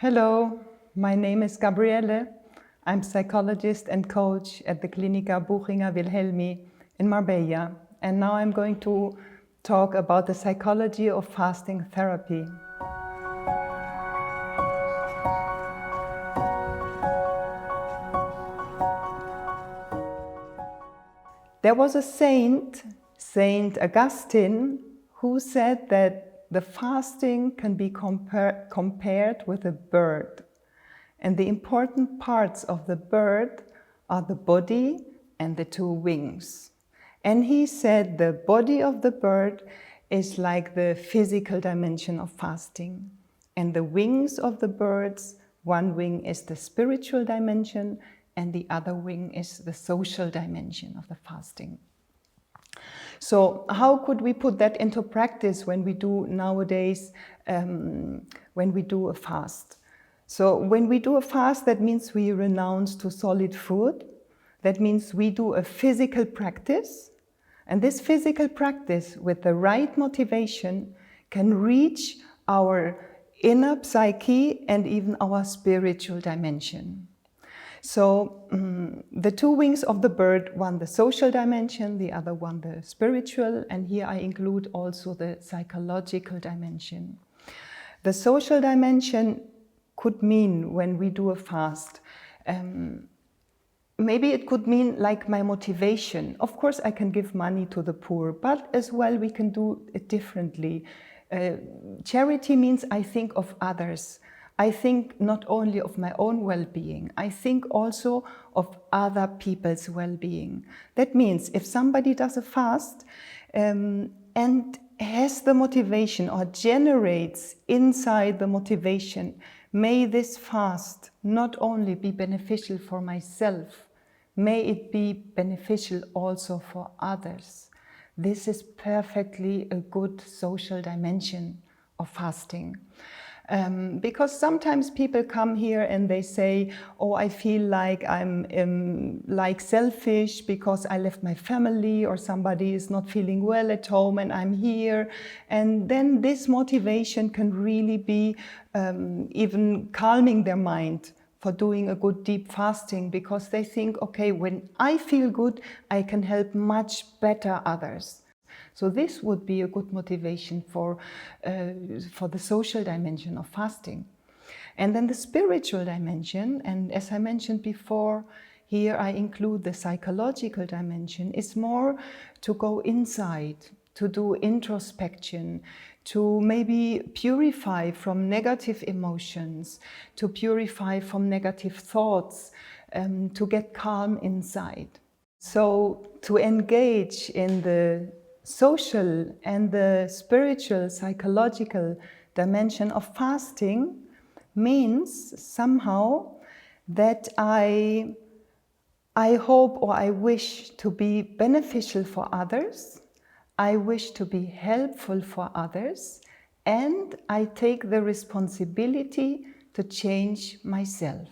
Hello, my name is Gabriele. I'm psychologist and coach at the Clinica Buchinger Wilhelmi in Marbella. And now I'm going to talk about the psychology of fasting therapy. There was a saint, Saint Augustine, who said that the fasting can be compared with a bird. And the important parts of the bird are the body and the two wings. And he said the body of the bird is like the physical dimension of fasting. And the wings of the birds, one wing is the spiritual dimension and the other wing is the social dimension of the fasting. So how could we put that into practice when we do nowadays, when we do a fast? So when we do a fast, that means we renounce to solid food. That means we do a physical practice. And this physical practice with the right motivation can reach our inner psyche and even our spiritual dimension. So the two wings of the bird, one the social dimension, the other one the spiritual, and here I include also the psychological dimension. The social dimension could mean, when we do a fast, maybe it could mean like my motivation. Of course I can give money to the poor, but as well we can do it differently. Charity means I think of others. I think not only of my own well-being, I think also of other people's well-being. That means if somebody does a fast and has the motivation or generates inside the motivation, may this fast not only be beneficial for myself, may it be beneficial also for others. This is perfectly a good social dimension of fasting. Because sometimes people come here and they say, oh, I feel like I'm like selfish because I left my family, or somebody is not feeling well at home and I'm here. And then this motivation can really be even calming their mind for doing a good deep fasting, because they think, okay, when I feel good, I can help much better others. So this would be a good motivation for the social dimension of fasting. And then the spiritual dimension, and as I mentioned before, here I include the psychological dimension, is more to go inside, to do introspection, to maybe purify from negative emotions, to purify from negative thoughts, to get calm inside. So to engage in the social and the spiritual, psychological dimension of fasting means somehow that I hope or I wish to be beneficial for others, I wish to be helpful for others, and I take the responsibility to change myself.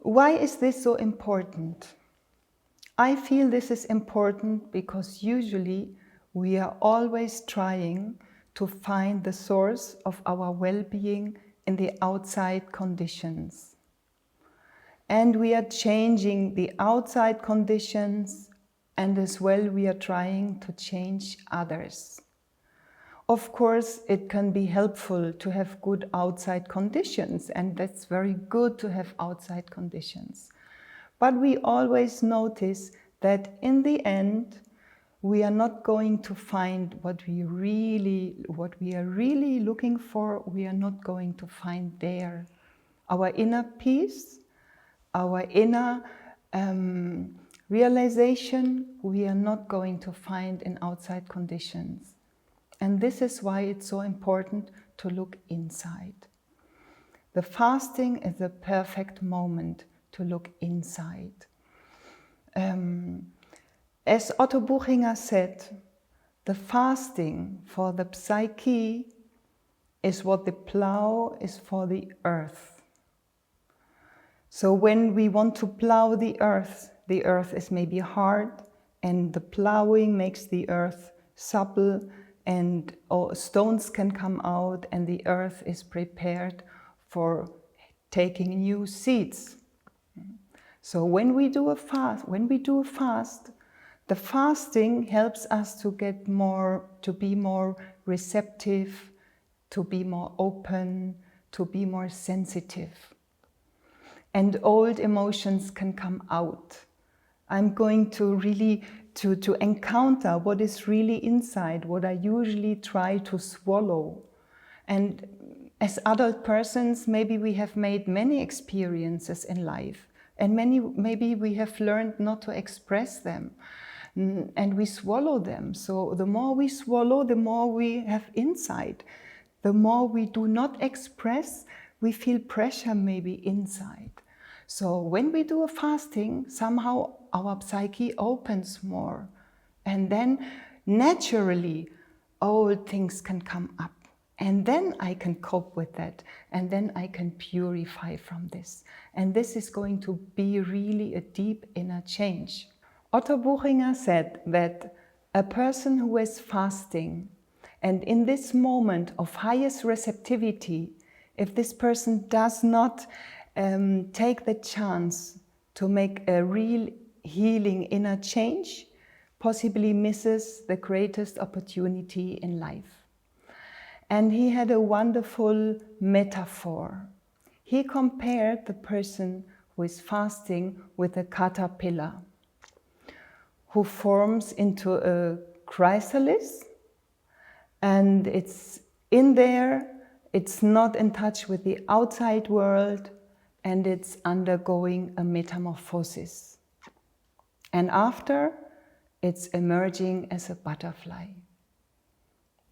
Why is this so important? I feel this is important because usually we are always trying to find the source of our well-being in the outside conditions. And we are changing the outside conditions, and as well we are trying to change others. Of course, it can be helpful to have good outside conditions, and that's very good to have outside conditions. But we always notice that in the end, we are not going to find what we are really looking for. We are not going to find there. Our inner peace, our inner realization, we are not going to find in outside conditions. And this is why it's so important to look inside. The fasting is the perfect moment to look inside. As Otto Buchinger said, the fasting for the psyche is what the plow is for the earth. So when we want to plow the earth is maybe hard, and the plowing makes the earth supple and stones can come out, and the earth is prepared for taking new seeds. So when we do a fast, the fasting helps us to be more receptive, to be more open, to be more sensitive. And old emotions can come out. I'm going to really to encounter what is really inside, what I usually try to swallow. And as adult persons, maybe we have made many experiences in life, and maybe we have learned not to express them, and we swallow them. So the more we swallow, the more we have inside. The more we do not express, we feel pressure maybe inside. So when we do a fasting, somehow our psyche opens more, and then naturally old things can come up. And then I can cope with that, and then I can purify from this. And this is going to be really a deep inner change. Otto Buchinger said that a person who is fasting, and in this moment of highest receptivity, if this person does not take the chance to make a real healing inner change, possibly misses the greatest opportunity in life. And he had a wonderful metaphor. He compared the person who is fasting with a caterpillar who forms into a chrysalis, and it's in there, it's not in touch with the outside world, and it's undergoing a metamorphosis. And after, it's emerging as a butterfly.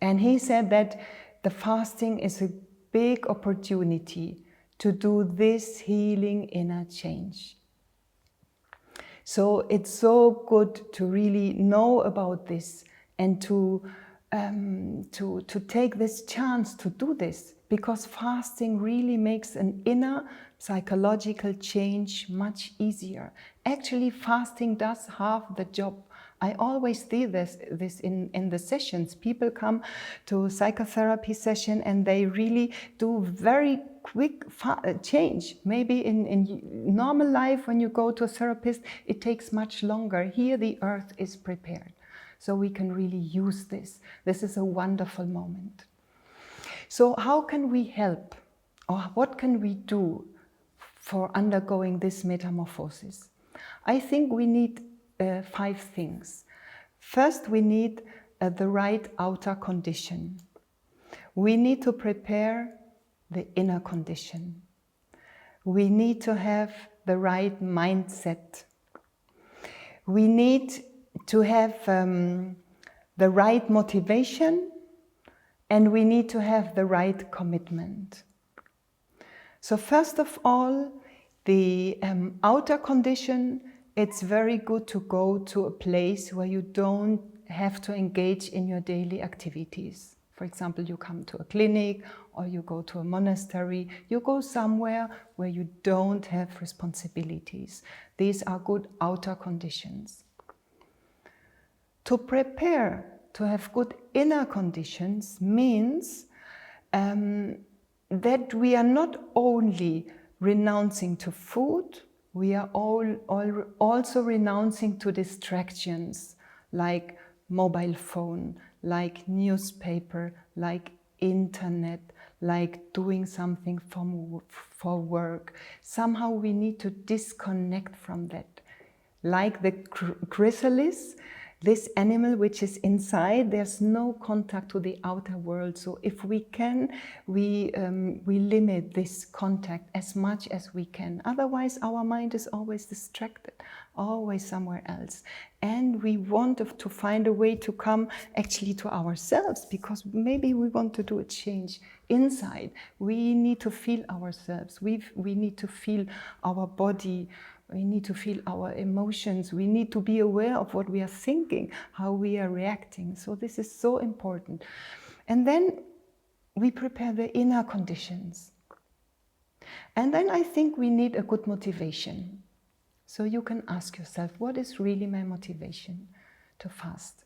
And he said that the fasting is a big opportunity to do this healing inner change. So it's so good to really know about this and to take this chance to do this, because fasting really makes an inner psychological change much easier. Actually, fasting does half the job. I always see this in the sessions. People come to a psychotherapy session and they really do very quick change. Maybe in normal life, when you go to a therapist, it takes much longer. Here, the earth is prepared. So we can really use this. This is a wonderful moment. So how can we help? Or what can we do for undergoing this metamorphosis? I think we need 5 things. First, we need the right outer condition. We need to prepare the inner condition. We need to have the right mindset. We need to have the right motivation, and we need to have the right commitment. So first of all, the outer condition, it's very good to go to a place where you don't have to engage in your daily activities. For example, you come to a clinic or you go to a monastery, you go somewhere where you don't have responsibilities. These are good outer conditions. To prepare to have good inner conditions means that we are not only renouncing to food, we are also renouncing to distractions like mobile phone, like newspaper, like internet, like doing something for work. Somehow we need to disconnect from that. Like the chrysalis, this animal which is inside, there's no contact to the outer world. So if we can, we limit this contact as much as we can. Otherwise, our mind is always distracted, always somewhere else. And we want to find a way to come actually to ourselves, because maybe we want to do a change inside. We need to feel ourselves. We need to feel our body. We need to feel our emotions. We need to be aware of what we are thinking, how we are reacting. So this is so important. And then we prepare the inner conditions. And then I think we need a good motivation. So you can ask yourself, what is really my motivation to fast?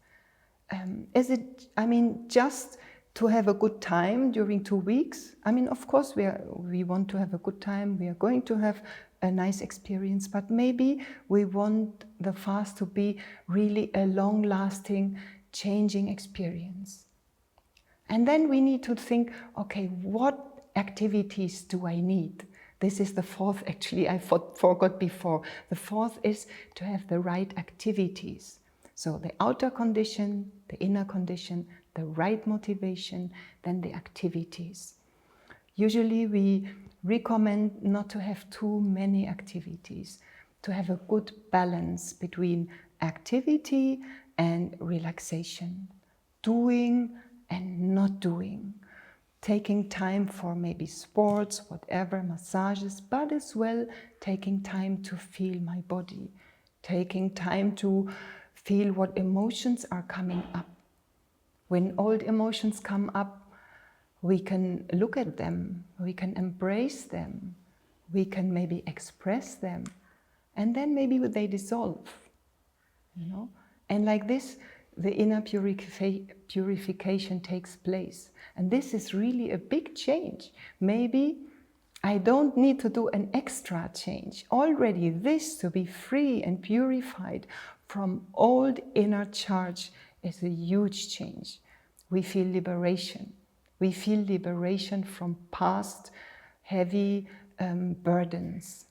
Is it, I mean, just to have a good time during 2 weeks? I mean, of course, we want to have a good time. We are going to have a nice experience, but maybe we want the fast to be really a long-lasting, changing experience. And then we need to think, okay, what activities do I need? This is the fourth, actually, I forgot before. The fourth is to have the right activities. So the outer condition, the inner condition, the right motivation, then the activities. Usually we recommend not to have too many activities, to have a good balance between activity and relaxation, doing and not doing, taking time for maybe sports, whatever, massages, but as well taking time to feel my body, taking time to feel what emotions are coming up. When old emotions come up, we can look at them, we can embrace them, we can maybe express them, and then maybe they dissolve, you know? And like this, the inner purification takes place. And this is really a big change. Maybe I don't need to do an extra change. Already this, to be free and purified from old inner charge, is a huge change. We feel liberation. We feel liberation from past heavy burdens.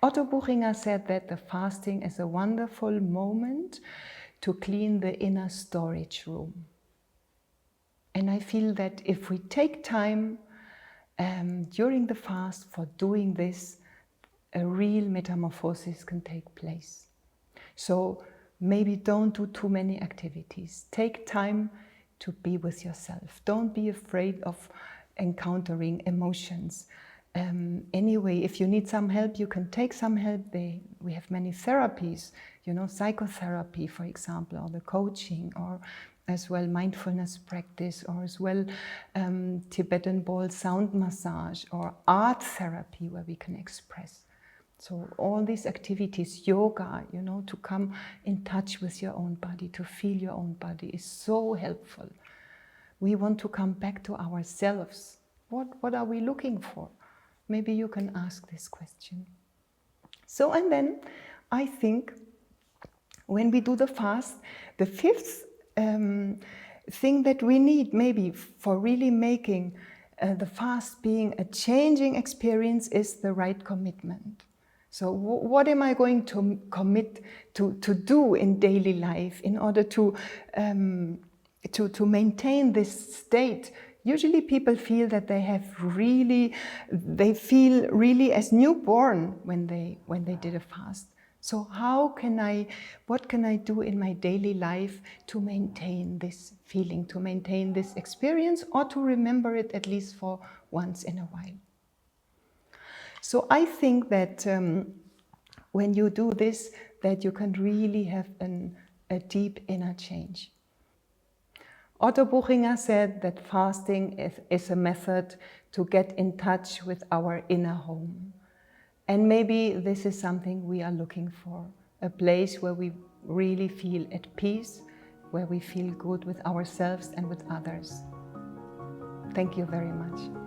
Otto Buchinger said that the fasting is a wonderful moment to clean the inner storage room. And I feel that if we take time during the fast for doing this, a real metamorphosis can take place. So maybe don't do too many activities. Take time to be with yourself. Don't be afraid of encountering emotions. Anyway, if you need some help, you can take some help. We have many therapies, you know, psychotherapy, for example, or the coaching, or as well mindfulness practice, or as well Tibetan bowl sound massage, or art therapy where we can express. So all these activities, yoga, you know, to come in touch with your own body, to feel your own body is so helpful. We want to come back to ourselves. What are we looking for? Maybe you can ask this question. So, and then I think when we do the fast, the fifth thing that we need maybe for really making the fast being a changing experience is the right commitment. So what am I going to commit to do in daily life in order to maintain this state? Usually people feel that they feel really as newborn when they did a fast. So what can I do in my daily life to maintain this feeling, to maintain this experience, or to remember it at least for once in a while? So I think that when you do this, that you can really have a deep inner change. Otto Buchinger said that fasting is a method to get in touch with our inner home. And maybe this is something we are looking for, a place where we really feel at peace, where we feel good with ourselves and with others. Thank you very much.